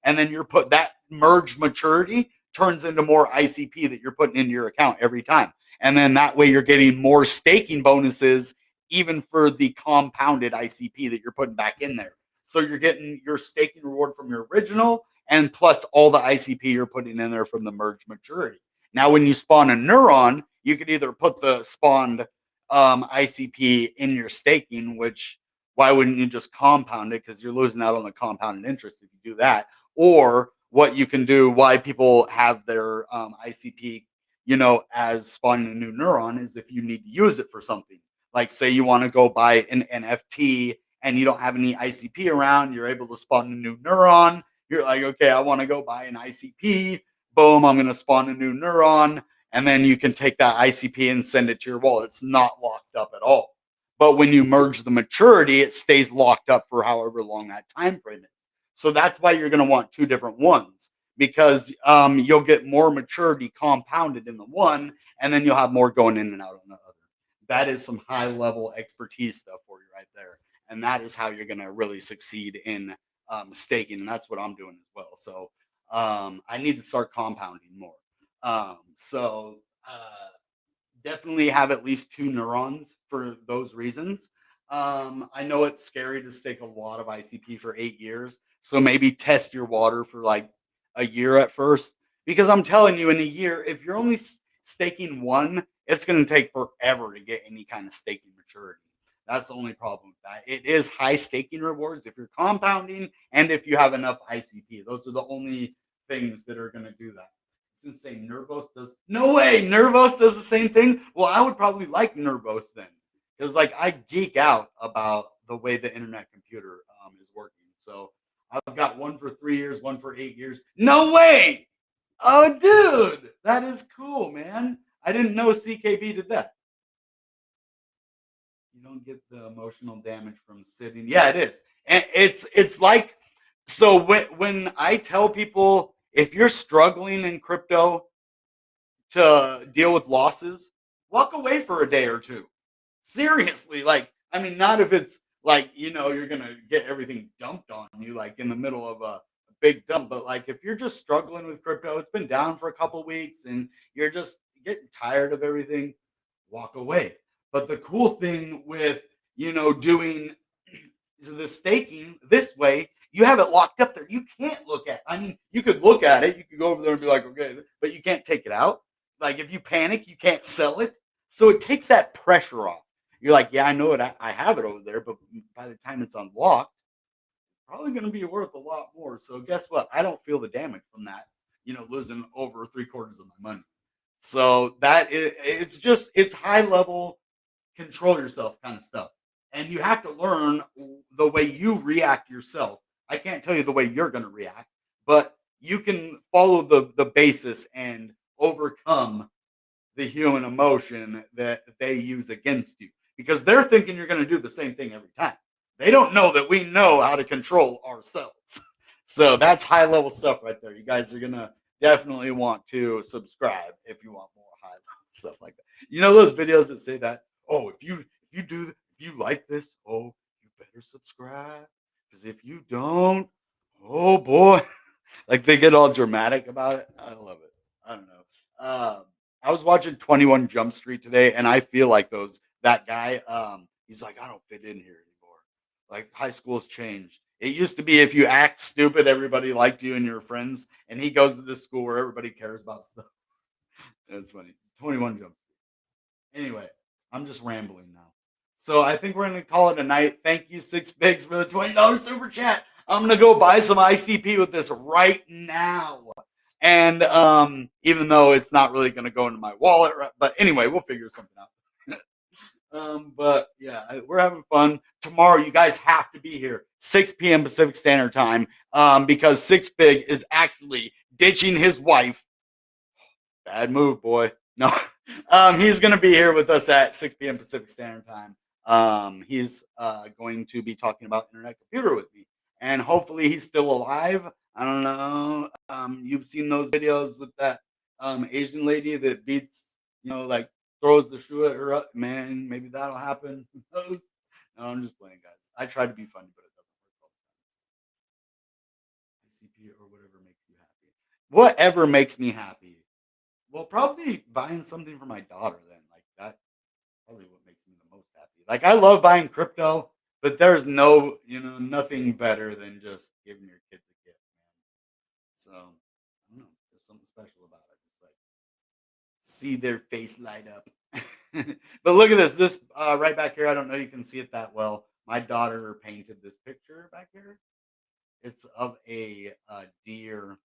And then you're put that merged maturity turns into more ICP that you're putting into your account every time. And then that way you're getting more staking bonuses even for the compounded ICP that you're putting back in there. So you're getting your staking reward from your original and plus all the ICP you're putting in there from the merged maturity. Now, when you spawn a neuron, you could either put the spawned ICP in your staking, which why wouldn't you just compound it? Because you're losing out on the compounded interest if you do that. Or what you can do, why people have their ICP, as spawning a new neuron, is if you need to use it for something. Like, say you want to go buy an NFT and you don't have any ICP around, you're able to spawn a new neuron. You're like, okay, I want to go buy an ICP. Boom, I'm going to spawn a new neuron. And then you can take that ICP and send it to your wallet. It's not locked up at all. But when you merge the maturity, it stays locked up for however long that time frame is. So that's why you're going to want two different ones, because you'll get more maturity compounded in the one, and then you'll have more going in and out on the other. That is some high level expertise stuff for you right there. And that is how you're going to really succeed in staking. And that's what I'm doing as well. So I need to start compounding more. So definitely have at least two neurons for those reasons. I know it's scary to stake a lot of ICP for 8 years. So maybe test your water for like a year at first. Because I'm telling you, in a year, if you're only staking one, it's going to take forever to get any kind of staking maturity. That's the only problem with that. It is high staking rewards if you're compounding and if you have enough ICP. Those are the only things that are going to do that. It's insane. Nervos does no way. Nervos does the same thing. Well, I would probably like Nervos then, because like I geek out about the way the internet computer is working. So I've got one for 3 years, one for 8 years. No way. Oh, dude, that is cool, man. I didn't know CKB did that. You don't get the emotional damage from sitting. Yeah, it is. And it's like so when I tell people if you're struggling in crypto to deal with losses, walk away for a day or two. Seriously, like I mean, not if it's like you're gonna get everything dumped on you like in the middle of a big dump, but like if you're just struggling with crypto, it's been down for a couple weeks, and you're just getting tired of everything, walk away. But the cool thing with doing the staking this way, you have it locked up there. You can't look at. I mean, you could look at it. You could go over there and be like, okay, but you can't take it out. Like if you panic, you can't sell it. So it takes that pressure off. You're like, yeah, I know it. I have it over there, but by the time it's unlocked, it's probably going to be worth a lot more. So guess what? I don't feel the damage from that. Losing over three-quarters of my money. So it's just it's high level control yourself kind of stuff. And you have to learn the way you react yourself. I can't tell you the way you're going to react, but you can follow the basis and overcome the human emotion that they use against you because they're thinking you're going to do the same thing every time. They don't know that we know how to control ourselves. So that's high level stuff right there. You guys are going to definitely want to subscribe if you want more high level stuff like that. You know those videos that say that, "Oh, if you like this, oh, you better subscribe because if you don't, oh boy." Like they get all dramatic about it. I love it. I don't know. I was watching 21 Jump Street today, and I feel like that guy. He's like, I don't fit in here anymore. Like high school's changed. It used to be if you act stupid, everybody liked you and your friends. And he goes to this school where everybody cares about stuff. That's funny. 21 Jump Street. Anyway, I'm just rambling now. So I think we're gonna call it a night. Thank you, Six Pigs, for the $20 super chat. I'm gonna go buy some ICP with this right now. And even though it's not really gonna go into my wallet, right? But anyway, we'll figure something out. But yeah, we're having fun. Tomorrow, you guys have to be here, 6 p.m. Pacific Standard Time, because Six Pig is actually ditching his wife. Bad move, boy. No, he's going to be here with us at 6 p.m. Pacific Standard Time. He's going to be talking about internet computer with me, and hopefully he's still alive. I don't know. You've seen those videos with that Asian lady that beats, like throws the shoe at her. Man, maybe that'll happen. Who knows? No, I'm just playing, guys. I tried to be funny, but it doesn't work all the time. ICP or whatever makes you happy. Whatever makes me happy. Well, probably buying something for my daughter then. Like that probably what makes me the most happy. Like I love buying crypto, but there's nothing better than just giving your kids a gift, man. So I don't know. There's something special about it. It's like see their face light up. But look at this. This right back here. I don't know. You can see it that well. My daughter painted this picture back here. It's of a deer,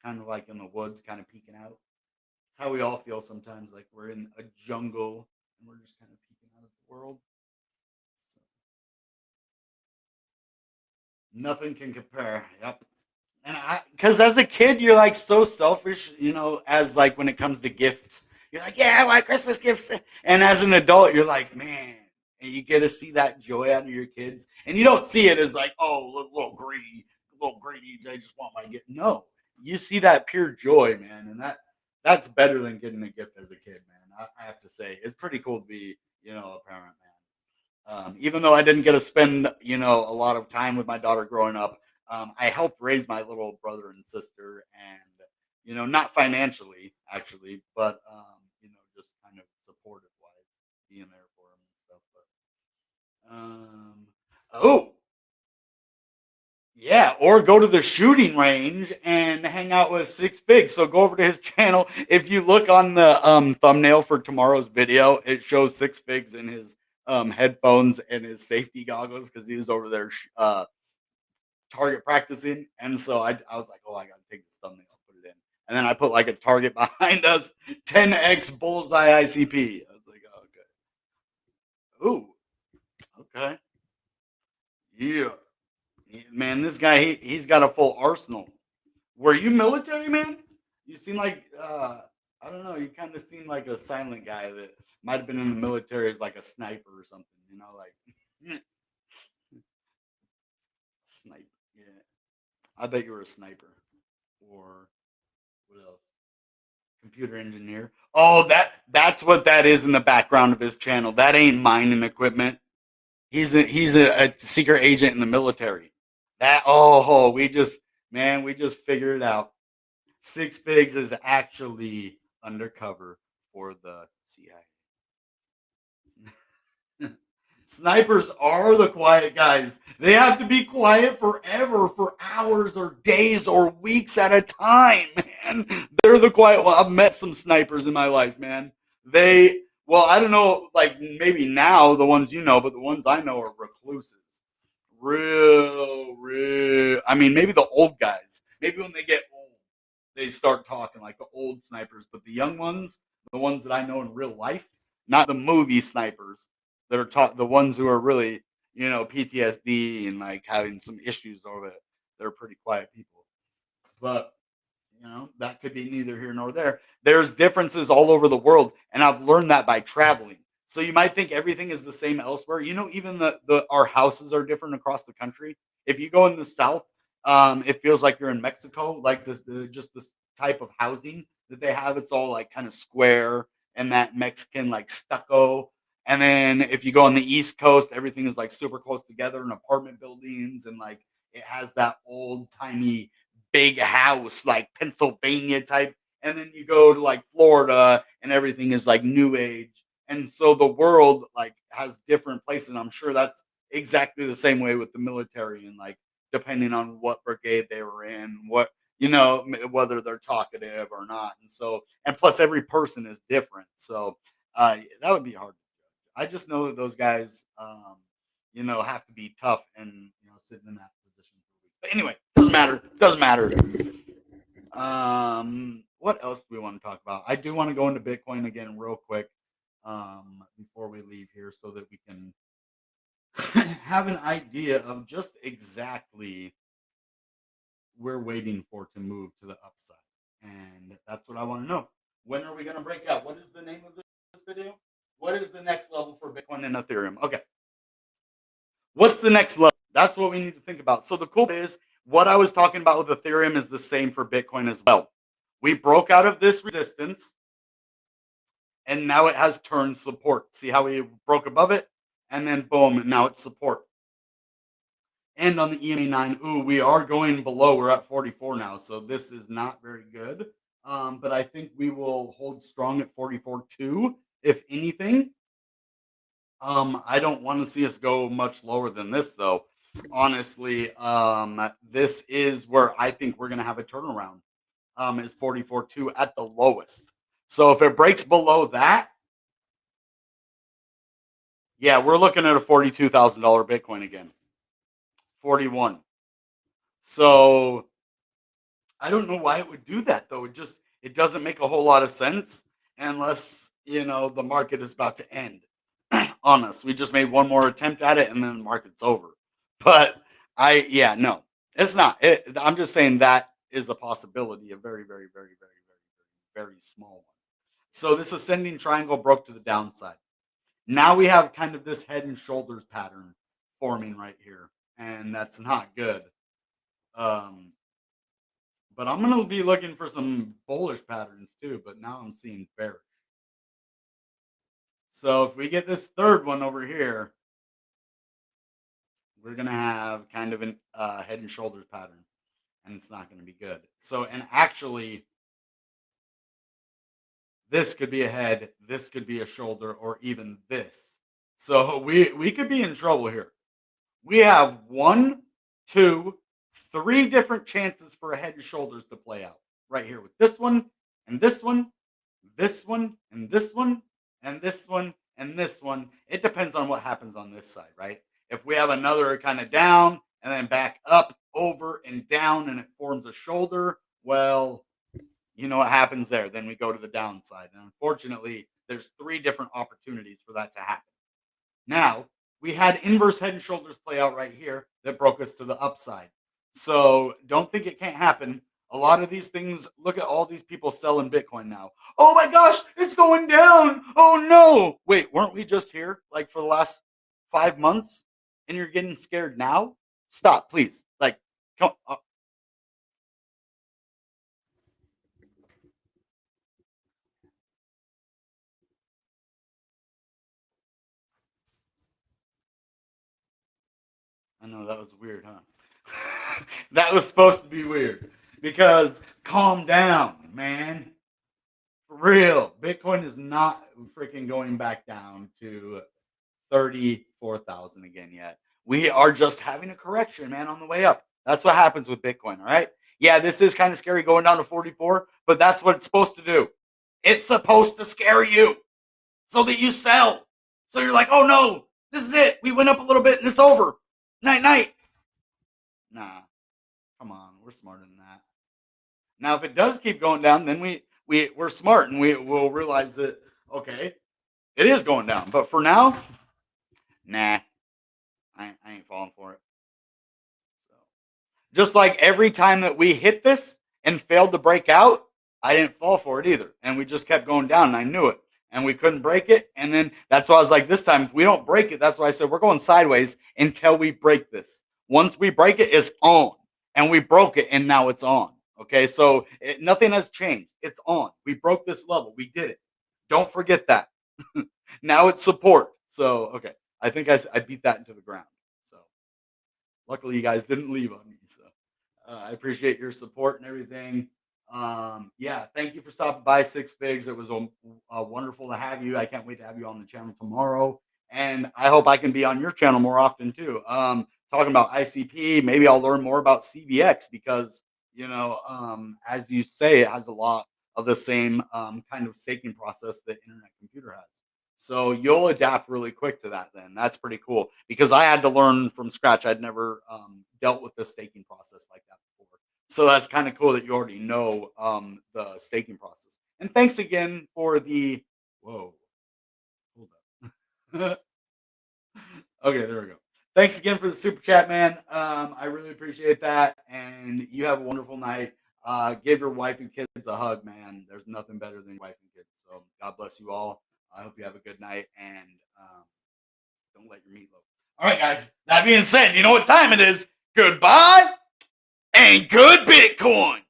kind of like in the woods, kind of peeking out. It's how we all feel sometimes, like we're in a jungle and we're just kind of peeking out of the world. So, nothing can compare. Yep. And because as a kid, you're like so selfish, as like when it comes to gifts, you're like, yeah, I want Christmas gifts. And as an adult, you're like, man, and you get to see that joy out of your kids, and you don't see it as like, oh, little greedy, they just want my gift. No, you see that pure joy, man, and that's better than getting a gift as a kid, man. I have to say, it's pretty cool to be, a parent, man. Even though I didn't get to spend, a lot of time with my daughter growing up, I helped raise my little brother and sister, and not financially actually, but just kind of supportive wise, being there for them and stuff. But oh Yeah, or go to the shooting range and hang out with Six Figs. So go over to his channel. If you look on the thumbnail for tomorrow's video, it shows Six Figs in his headphones and his safety goggles because he was over there target practicing. And so I was like, oh, I got to take this thumbnail, put it in, and then I put like a target behind us, 10x bullseye ICP. I was like, oh, okay, ooh, okay, yeah. Man, this guy he's got a full arsenal. Were you military, man? You seem like I don't know. You kind of seem like a silent guy that might have been in the military as like a sniper or something. You know, like sniper. Yeah, I bet you were a sniper or what else? Computer engineer. Oh, that's what that is in the background of his channel. That ain't mining equipment. He's a secret agent in the military. That oh we just man we just figured it out. Six Figs is actually undercover for the CIA. Snipers are the quiet guys. They have to be quiet forever, for hours or days or weeks at a time, man. They're the quiet one. I've met some snipers in my life, man. Well, I don't know, like maybe now the ones you know, but the ones I know are recluses. Real. I mean, maybe the old guys. Maybe when they get old, they start talking like the old snipers. But the young ones, the ones that I know in real life, not the movie snipers that are taught, the ones who are really, PTSD and like having some issues over it. They're pretty quiet people. But that could be neither here nor there. There's differences all over the world, and I've learned that by traveling. So you might think everything is the same elsewhere. Even the our houses are different across the country. If you go in the south, it feels like you're in Mexico. Like just this type of housing that they have, it's all like kind of square and that Mexican like stucco. And then if you go on the East Coast, everything is like super close together in apartment buildings, and like it has that old timey big house, like Pennsylvania type. And then you go to like Florida and everything is like new age. And so the world like has different places. And I'm sure that's exactly the same way with the military, and like depending on what brigade they were in, whether they're talkative or not. And so, and plus every person is different. So that would be hard. I just know that those guys, have to be tough and sitting in that position for a week. But anyway, doesn't matter. Doesn't matter. What else do we want to talk about? I do want to go into Bitcoin again real quick, before we leave here, so that we can have an idea of just exactly we're waiting for to move to the upside, and that's what I want to know. When are we going to break out? What is the name of this video? What is the next level for Bitcoin and Ethereum? Okay. What's the next level? That's what we need to think about. So the cool is what I was talking about with Ethereum is the same for Bitcoin as well. We broke out of this resistance and now it has turned support. See how we broke above it? And then boom, now it's support. And on the EMA 9, we are going below. We're at 44 now. So this is not very good. But I think we will hold strong at 44.2, if anything. I don't want to see us go much lower than this, though. Honestly, this is where I think we're going to have a turnaround. Is 44.2 at the lowest. So if it breaks below that, yeah, we're looking at a $42,000 Bitcoin again. 41. So I don't know why it would do that though. It doesn't make a whole lot of sense unless the market is about to end on us. We just made one more attempt at it and then the market's over. But no, it's not. I'm just saying that is a possibility, a very, very, very, very, very, very small one. So this ascending triangle broke to the downside. Now we have kind of this head and shoulders pattern forming right here, and that's not good. But I'm going to be looking for some bullish patterns too, but now I'm seeing bearish. So if we get this third one over here, we're going to have kind of an head and shoulders pattern, and it's not going to be good. So, and actually, this could be a head, this could be a shoulder, or even this. So we could be in trouble here. We have 1, 2, three different chances for a head and shoulders to play out right here with this one and this one, this one and this one and this one and this one. It depends on what happens on this side, right? If we have another kind of down and then back up, over and down, and it forms a shoulder, well, you know what happens there. Then we go to the downside. And unfortunately, there's three different opportunities for that to happen. Now, we had inverse head and shoulders play out right here that broke us to the upside. So don't think it can't happen. A lot of these things, look at all these people selling Bitcoin now. Oh my gosh, it's going down. Oh no. Wait, weren't we just here like for the last 5 months and you're getting scared now? Stop, please. Like, come, I know that was weird, huh? That was supposed to be weird because calm down, man. For real, Bitcoin is not freaking going back down to 34,000 again yet. We are just having a correction, man, on the way up. That's what happens with Bitcoin, all right? Yeah, this is kind of scary going down to 44, but that's what it's supposed to do. It's supposed to scare you so that you sell. So you're like, oh no, this is it. We went up a little bit and it's over. Night, night. Nah, come on. We're smarter than that. Now, if it does keep going down, then we're smart and we will realize that, okay, it is going down. But for now, nah, I ain't falling for it. So just like every time that we hit this and failed to break out, I didn't fall for it either. And we just kept going down and I knew it. And we couldn't break it. And then that's why I was like, this time, if we don't break it, that's why I said we're going sideways until we break this. Once we break it, it's on. And we broke it and now it's on. Okay, so nothing has changed. It's on. We broke this level. We did it. Don't forget that. Now it's support. So, okay. I think I beat that into the ground. So, luckily, you guys didn't leave on me. So, I appreciate your support and everything. Yeah, thank you for stopping by Six Figs. It was wonderful to have you. I can't wait to have you on the channel tomorrow. And I hope I can be on your channel more often too. Talking about ICP, maybe I'll learn more about CBX because, as you say, it has a lot of the same kind of staking process that Internet Computer has. So you'll adapt really quick to that then. That's pretty cool because I had to learn from scratch. I'd never dealt with the staking process like that before. So that's kind of cool that you already know the staking process. And thanks again for the whoa, hold up. Okay, there we go. Thanks again for the super chat, man. I really appreciate that. And you have a wonderful night. Give your wife and kids a hug, man. There's nothing better than your wife and kids. So God bless you all. I hope you have a good night and don't let your meat loaf. All right, guys. That being said, you know what time it is. Goodbye and good Bitcoin.